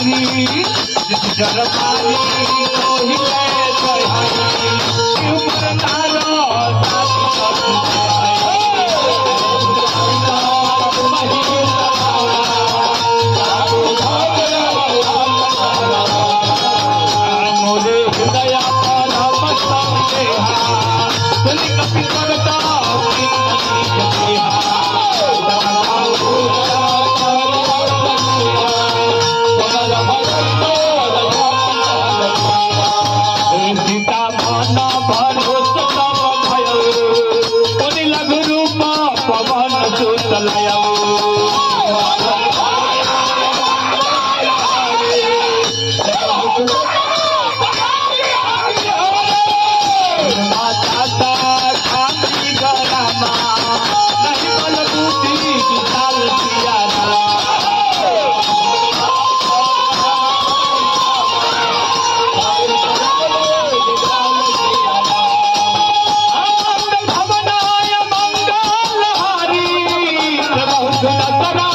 हारी जरमारी कोही के हारी ऊपर नारो मोरे हृदय पर मस्तम देहा तुली कपि करता सीता मन भरोस तब भयो कोनी लघु रूप पवन सुत लयो भवनाय मंगल हरि प्रभु सुनतरा